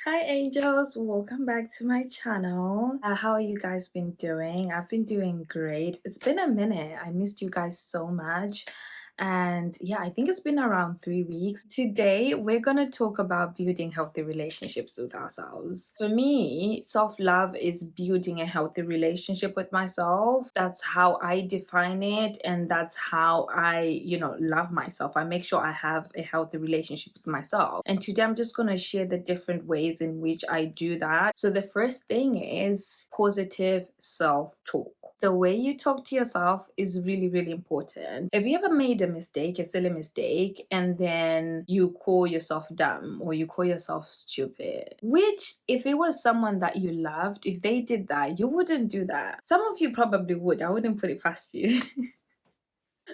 Hi angels, welcome back to my channel. How are you guys been doing? I've been doing great. It's been a minute. I missed you guys so much. And yeah, I think it's been around 3 weeks. Today, we're going to talk about building healthy relationships with ourselves. For me, self love is building a healthy relationship with myself. That's how I define it. And that's how I love myself. I make sure I have a healthy relationship with myself. And today, I'm just going to share the different ways in which I do that. So, the first thing is positive self talk. The way you talk to yourself is really, really important. Have you ever made a mistake, a silly mistake, and then you call yourself dumb or you call yourself stupid? Which, if it was someone that you loved, if they did that, you wouldn't do that. Some of you probably would. I wouldn't put it past you.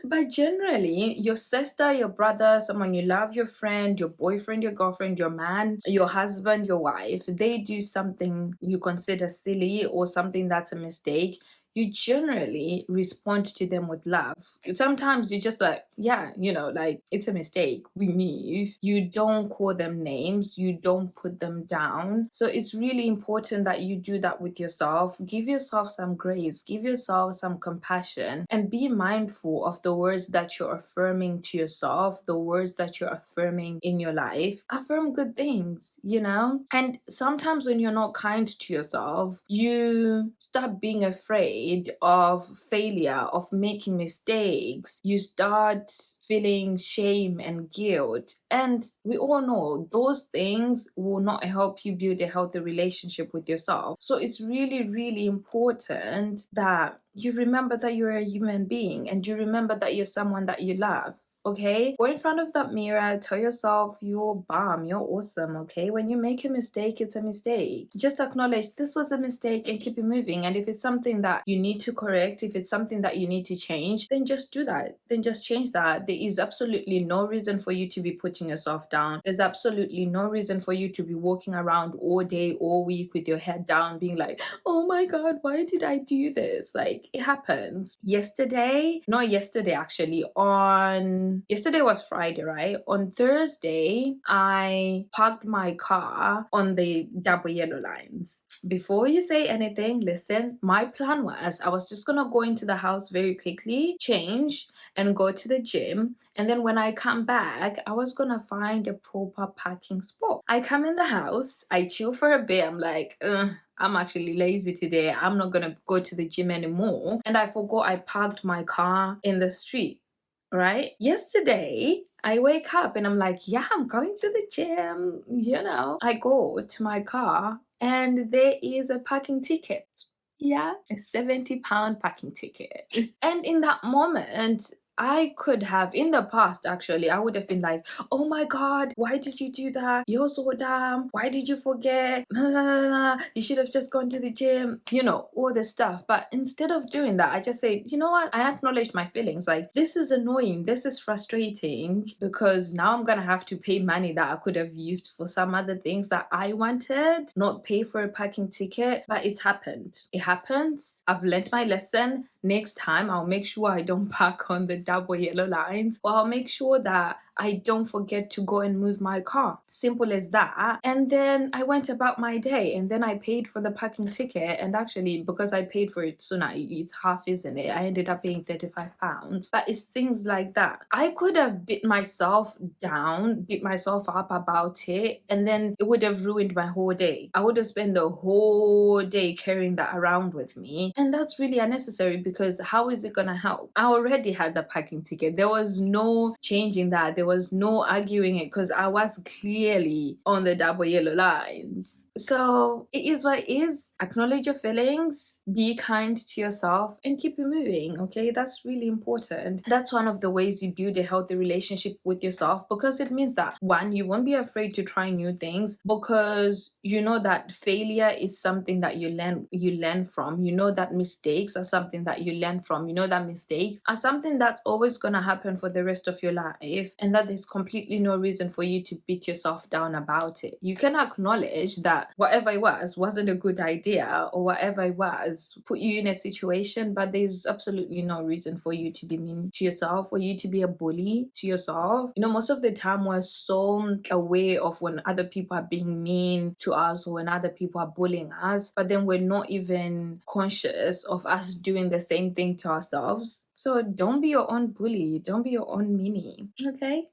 But generally, your sister, your brother, someone you love, your friend, your boyfriend, your girlfriend, your man, your husband, your wife, they do something you consider silly or something that's a mistake, you generally respond to them with love. Sometimes you just like, yeah, like it's a mistake. We move. You don't call them names, you don't put them down. So it's really important that you do that with yourself. Give yourself some grace, give yourself some compassion, and be mindful of the words that you're affirming to yourself, the words that you're affirming in your life. Affirm good things. And sometimes when you're not kind to yourself, you start being afraid of failure, of making mistakes. You start feeling shame and guilt. And we all know those things will not help you build a healthy relationship with yourself. So it's really, really important that you remember that you're a human being and you remember that you're someone that you love. Okay, go in front of that mirror, tell yourself you're bomb, you're awesome. Okay, when you make a mistake, it's a mistake. Just acknowledge this was a mistake and keep it moving. And if it's something that you need to correct, if it's something that you need to change, then just do that. Then just change that. There is absolutely no reason for you to be putting yourself down. There's absolutely no reason for you to be walking around all day, all week with your head down, being like, oh my God, why did I do this? Like, it happens. Not yesterday, actually, on yesterday was Friday, right? On Thursday, I parked my car on the double yellow lines. Before you say anything, listen, my plan was I was just gonna go into the house very quickly, change, and go to the gym. And then when I come back, I was gonna find a proper parking spot. I come in the house, I chill for a bit. I'm like, I'm actually lazy today. I'm not gonna go to the gym anymore. And I forgot I parked my car in the street, right? Yesterday, I wake up and I'm like, yeah, I'm going to the gym. I go to my car and there is a parking ticket. Yeah, a £70 parking ticket. And in that moment, I could have, in the past, actually, I would have been like, oh my God, why did you do that? You're so dumb. Why did you forget? You should have just gone to the gym, all this stuff. But instead of doing that, I just say, you know what? I acknowledge my feelings. Like, this is annoying. This is frustrating because now I'm going to have to pay money that I could have used for some other things that I wanted, not pay for a parking ticket. But it's happened. It happens. I've learned my lesson. Next time, I'll make sure I don't park on the double yellow lines, or I'll make sure that I don't forget to go and move my car. Simple as that. And then I went about my day and then I paid for the parking ticket. And actually, because I paid for it sooner, it's half, isn't it? I ended up paying £35. But it's things like that. I could have beat myself down, beat myself up about it, and then it would have ruined my whole day. I would have spent the whole day carrying that around with me. And that's really unnecessary because how is it going to help? I already had the parking ticket. There was no changing that. There was no arguing it because I was clearly on the double yellow lines. So it is what it is. Acknowledge your feelings, be kind to yourself, and keep it moving. Okay, that's really important. That's one of the ways you build a healthy relationship with yourself because it means that one, you won't be afraid to try new things because you know that failure is something that you learn from. You know that mistakes are something that you learn from. You know that mistakes are something that's always gonna happen for the rest of your life, and that there's completely no reason for you to beat yourself down about it. You can acknowledge that whatever it was wasn't a good idea, or whatever it was put you in a situation, but there's absolutely no reason for you to be mean to yourself, or you to be a bully to yourself. Most of the time we're so aware of when other people are being mean to us, or when other people are bullying us, but then we're not even conscious of us doing the same thing to ourselves. So don't be your own bully, don't be your own meanie, okay?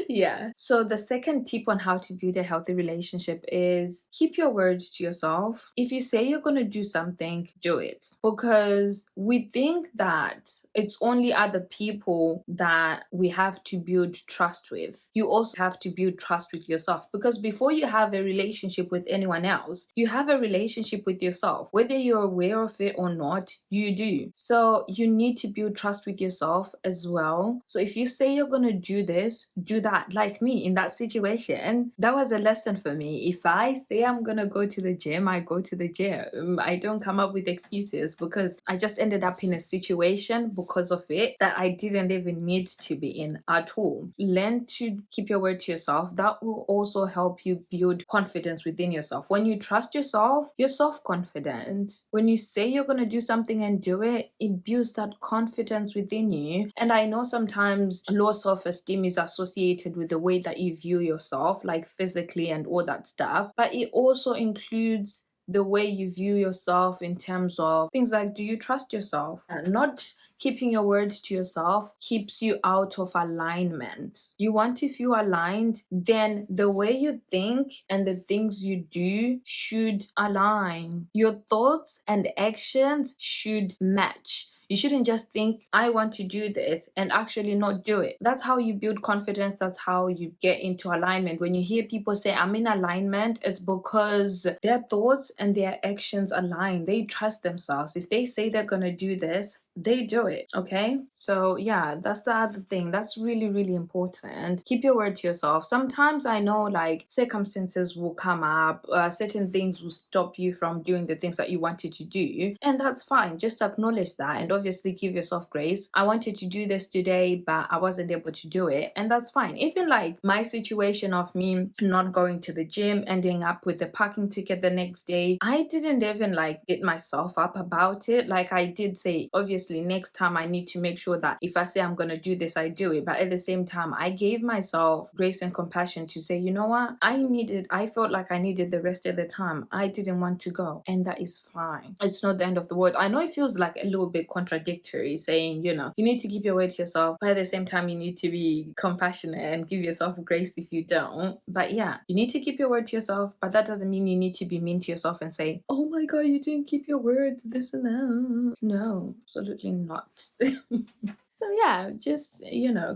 Yeah. So the second tip on how to build a healthy relationship is keep your word to yourself. If you say you're going to do something, do it. Because we think that it's only other people that we have to build trust with. You also have to build trust with yourself, because before you have a relationship with anyone else, you have a relationship with yourself. Whether you're aware of it or not, you do. So you need to build trust with yourself as well. So if you say you're going to do this, do that. Like me in that situation, that was a lesson for me. If I say I'm going to go to the gym, I go to the gym. I don't come up with excuses, because I just ended up in a situation because of it that I didn't even need to be in at all. Learn to keep your word to yourself. That will also help you build confidence within yourself. When you trust yourself, you're self-confident. When you say you're going to do something and do it, it builds that confidence within you. And I know sometimes low self-esteem is associated with the way that you view yourself, like physically and all that stuff, but it also includes the way you view yourself in terms of things like, do you trust yourself? Not keeping your words to yourself keeps you out of alignment. You want to feel aligned, then the way you think and the things you do should align. Your thoughts and actions should match. You shouldn't just think, I want to do this, and actually not do it. That's how you build confidence. That's how you get into alignment. When you hear people say, I'm in alignment, it's because their thoughts and their actions align. They trust themselves. If they say they're going to do this, they do it. Okay. So yeah, that's the other thing. That's really, really important. Keep your word to yourself. Sometimes I know like circumstances will come up, certain things will stop you from doing the things that you wanted to do. And that's fine. Just acknowledge that and obviously give yourself grace. I wanted to do this today, but I wasn't able to do it. And that's fine. Even like my situation of me not going to the gym, ending up with the parking ticket the next day, I didn't even like beat myself up about it. Like I did say, obviously, next time I need to make sure that if I say I'm going to do this, I do it. But at the same time, I gave myself grace and compassion to say, you know what? I felt like I needed the rest of the time. I didn't want to go. And that is fine. It's not the end of the world. I know it feels like a little bit contradictory saying, you need to keep your word to yourself, but at the same time, you need to be compassionate and give yourself grace if you don't. But yeah, you need to keep your word to yourself, but that doesn't mean you need to be mean to yourself and say, oh my God, you didn't keep your word, this and that. No, absolutely not. So yeah, just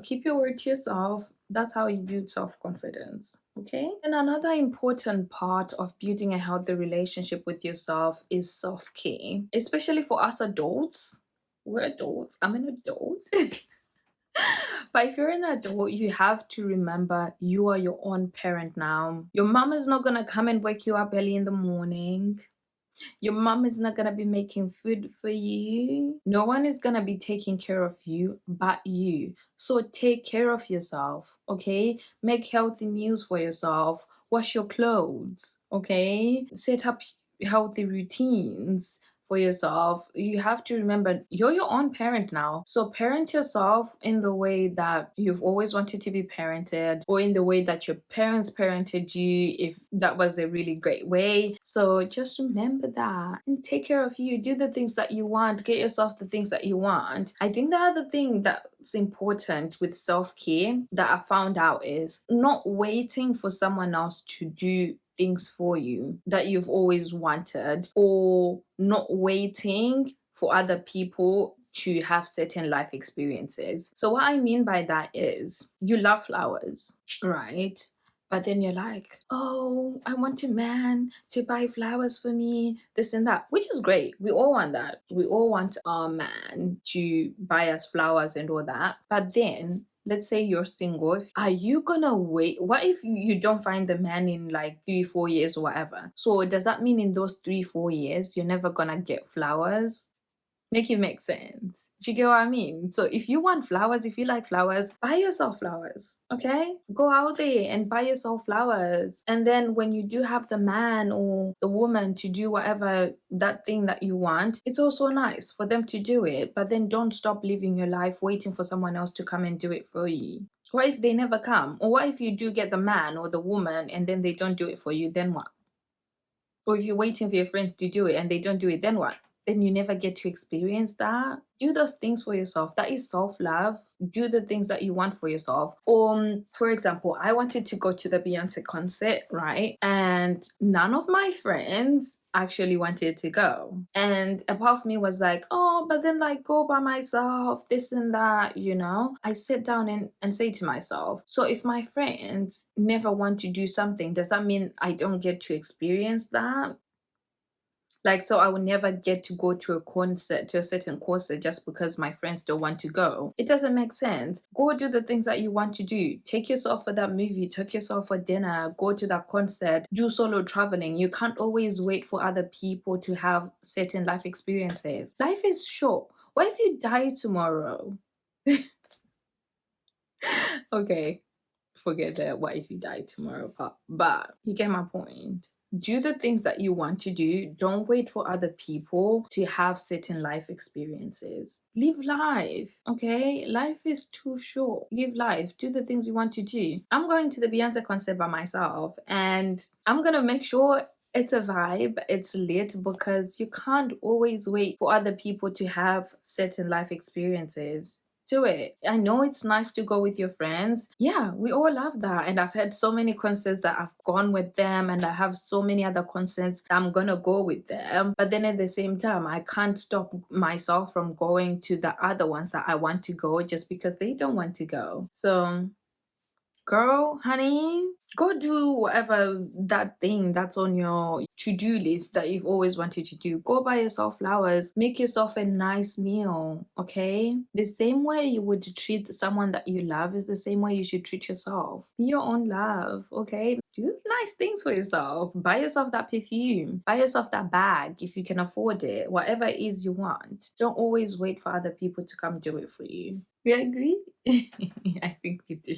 keep your word to yourself. That's how you build self-confidence. Okay. And another important part of building a healthy relationship with yourself is self-care, especially for us adults. We're adults. I'm an adult. But if you're an adult, you have to remember you are your own parent now. Your mom is not gonna come and wake you up early in the morning. Your mom is not gonna be making food for you. No one is gonna be taking care of you but you. So take care of yourself, okay? Make healthy meals for yourself. Wash your clothes, okay? Set up healthy routines for yourself. You have to remember you're your own parent now. So parent yourself in the way that you've always wanted to be parented, or in the way that your parents parented you, if that was a really great way. So just remember that and take care of you. Do the things that you want. Get yourself the things that you want. I think the other thing that's important with self-care that I found out is not waiting for someone else to do things for you that you've always wanted, or not waiting for other people to have certain life experiences. So what I mean by that is you love flowers, right? But then you're like, oh, I want a man to buy flowers for me, this and that, which is great. We all want that. We all want our man to buy us flowers and all that. But then let's say you're single, are you gonna wait? What if you don't find the man in like 3-4 years or whatever? So does that mean in those 3-4 years you're never gonna get flowers? Make it make sense. Do you get what I mean? So if you want flowers, if you like flowers, buy yourself flowers. Okay? Go out there and buy yourself flowers. And then when you do have the man or the woman to do whatever that thing that you want, it's also nice for them to do it. But then don't stop living your life waiting for someone else to come and do it for you. What if they never come? Or what if you do get the man or the woman and then they don't do it for you? Then what? Or if you're waiting for your friends to do it and they don't do it, then what? Then you never get to experience that. Do those things for yourself. That is self love. Do the things that you want for yourself. For example, I wanted to go to the Beyonce concert, right? And none of my friends actually wanted to go. And a part of me was like, oh, but then like go by myself, this and that, you know? I sit down and say to myself, so if my friends never want to do something, does that mean I don't get to experience that? Like, so I will never get to go to a concert, to a certain concert, just because my friends don't want to go. It doesn't make sense. Go do the things that you want to do. Take yourself for that movie, take yourself for dinner, go to that concert, do solo traveling. You can't always wait for other people to have certain life experiences. Life is short. What if you die tomorrow? Okay, forget that what if you die tomorrow part, but you get my point. Do the things that you want to do. Don't wait for other people to have certain life experiences. Live life, okay? Life is too short. Live life. Do the things you want to do. I'm going to the Beyonce concert by myself and I'm gonna make sure it's a vibe, it's lit, because you can't always wait for other people to have certain life experiences. Do it. I know it's nice to go with your friends. Yeah, we all love that. And I've had so many concerts that I've gone with them, and I have so many other concerts that I'm gonna go with them. But then at the same time, I can't stop myself from going to the other ones that I want to go just because they don't want to go. So girl, honey, go do whatever that thing that's on your to-do list that you've always wanted to do. Go buy yourself flowers, make yourself a nice meal, okay? The same way you would treat someone that you love is the same way you should treat yourself. Be your own love, okay? Do nice things for yourself. Buy yourself that perfume. Buy yourself that bag if you can afford it. Whatever it is you want. Don't always wait for other people to come do it for you. We agree? I think we do.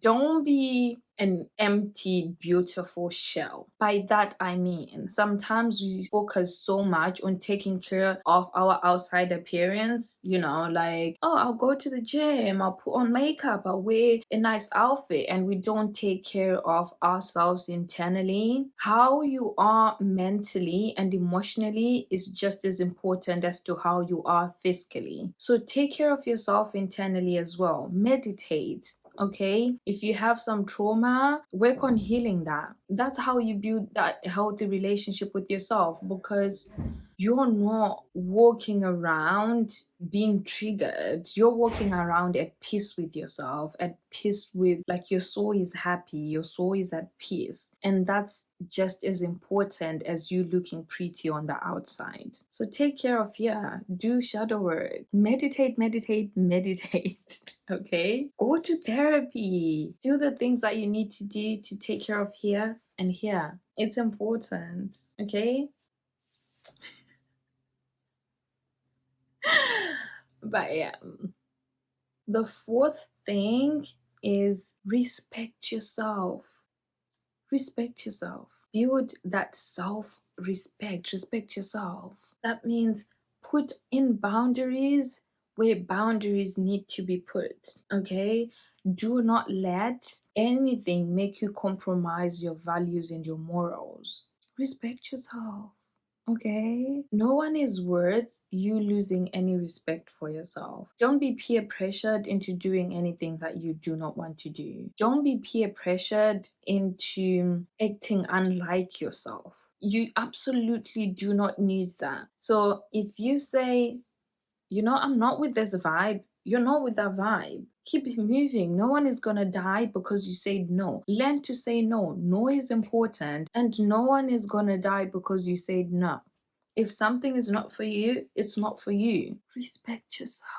Don't be an empty, beautiful shell. By that, I mean, sometimes we focus so much on taking care of our outside appearance, you know, like, oh, I'll go to the gym, I'll put on makeup, I'll wear a nice outfit, and we don't take care of ourselves internally. How you are mentally and emotionally is just as important as to how you are physically. So take care of yourself internally as well. Meditate, okay? If you have some trauma, work on healing that. That's how you build that healthy relationship with yourself, because you're not walking around being triggered. You're walking around at peace with yourself, at peace with, like, your soul is happy, your soul is at peace. And that's just as important as you looking pretty on the outside. So take care of, yeah, do shadow work, meditate, meditate, meditate. Okay? Go to therapy. Do the things that you need to do to take care of here and here. It's important. Okay? But yeah. The fourth thing is respect yourself. Respect yourself. Build that self respect. Respect yourself. That means put in boundaries where boundaries need to be put. Okay? Do not let anything make you compromise your values and your morals. Respect yourself. Okay. No one is worth you losing any respect for yourself. Don't be peer pressured into doing anything that you do not want to do. Don't be peer pressured into acting unlike yourself. You absolutely do not need that. So if you say, you know, I'm not with this vibe, you're not with that vibe. Keep it moving. No one is gonna die because you said no. Learn to say no. No is important, and no one is gonna die because you said no. If something is not for you, it's not for you. Respect yourself.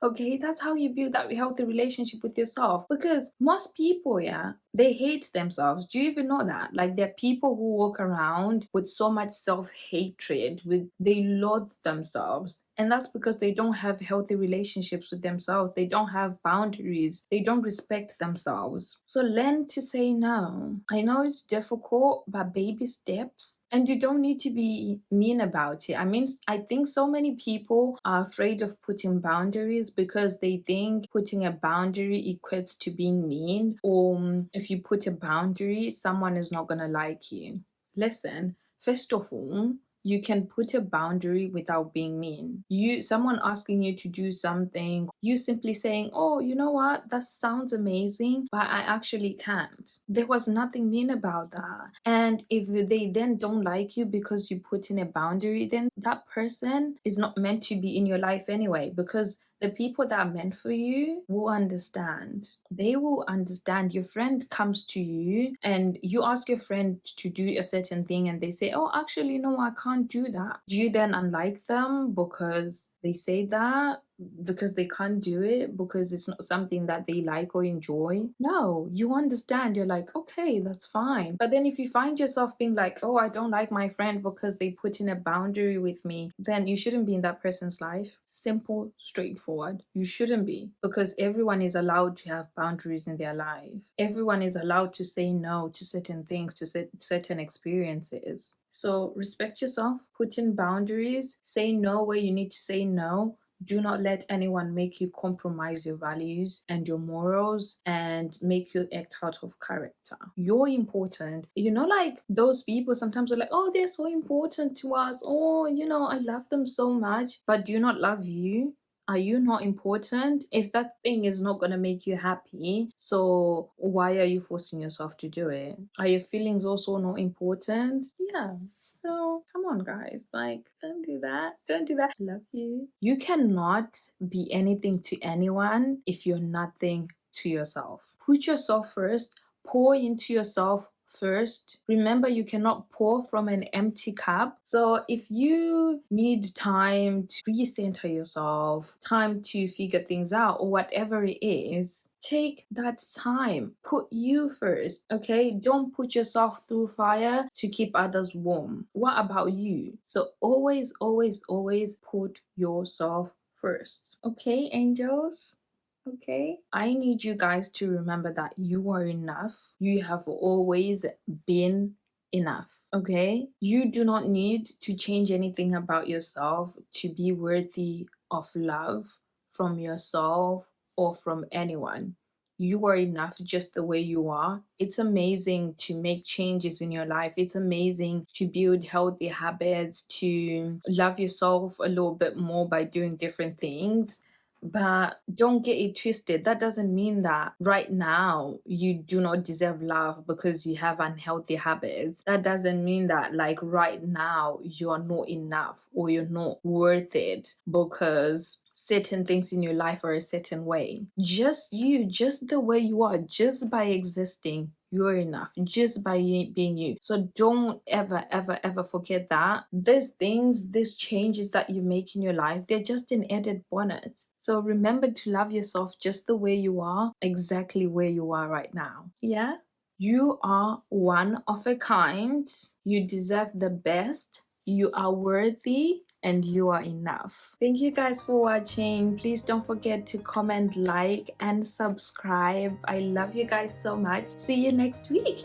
Okay, that's how you build that healthy relationship with yourself. Because most people, yeah, they hate themselves. Do you even know that? Like, there are people who walk around with so much self-hatred, with they loathe themselves. And that's because they don't have healthy relationships with themselves. They don't have boundaries. They don't respect themselves. So learn to say no. I know it's difficult, but baby steps. And you don't need to be mean about it. I mean, I think so many people are afraid of putting boundaries because they think putting a boundary equates to being mean, or if you put a boundary, someone is not going to like you. Listen, first of all, you can put a boundary without being mean. Someone asking you to do something, you simply saying, "Oh, you know what? That sounds amazing, but I actually can't." There was nothing mean about that. And if they then don't like you because you put in a boundary, then that person is not meant to be in your life anyway, because the people that are meant for you will understand. They will understand. Your friend comes to you and you ask your friend to do a certain thing and they say, "Oh, actually, no, I can't do that." Do you then unlike them because they say that? Because they can't do it? Because it's not something that they like or enjoy? No, you understand. You're like, okay, that's fine. But then if you find yourself being like, "Oh, I don't like my friend because they put in a boundary with me," then you shouldn't be in that person's life. Simple, straightforward. You shouldn't be, because everyone is allowed to have boundaries in their life. Everyone is allowed to say no to certain things, to certain experiences. So respect yourself, put in boundaries, say no where you need to say no. Do not let anyone make you compromise your values and your morals and make you act out of character. You're important. You know, like those people sometimes are like, "Oh, they're so important to us. Oh, I love them so much." But do you not love you? Are you not important? If that thing is not going to make you happy, so why are you forcing yourself to do it? Are your feelings also not important? Yeah. So come on, guys. Like, don't do that. Don't do that. Love you. You cannot be anything to anyone if you're nothing to yourself. Put yourself first, pour into yourself first. Remember, you cannot pour from an empty cup. So if you need time to recenter yourself, time to figure things out, or whatever it is, take that time. Put you first, okay? Don't put yourself through fire to keep others warm. What about you? So always, always, always put yourself first. Okay, angels? Okay, I need you guys to remember that you are enough. You have always been enough. Okay, you do not need to change anything about yourself to be worthy of love from yourself or from anyone. You are enough just the way you are. It's amazing to make changes in your life. It's amazing to build healthy habits, to love yourself a little bit more by doing different things. But don't get it twisted. That doesn't mean that right now you do not deserve love because you have unhealthy habits. That doesn't mean that, like, right now you are not enough or you're not worth it because certain things in your life are a certain way. Just you, just the way you are, just by existing, you're enough, just by being you. So don't ever, ever, ever forget that these things, these changes that you make in your life, they're just an added bonus. So remember to love yourself just the way you are, exactly where you are right now. Yeah? You are one of a kind. You deserve the best. You are worthy and you are enough. Thank you guys for watching. Please don't forget to comment, like, and subscribe. I love you guys so much. See you next week.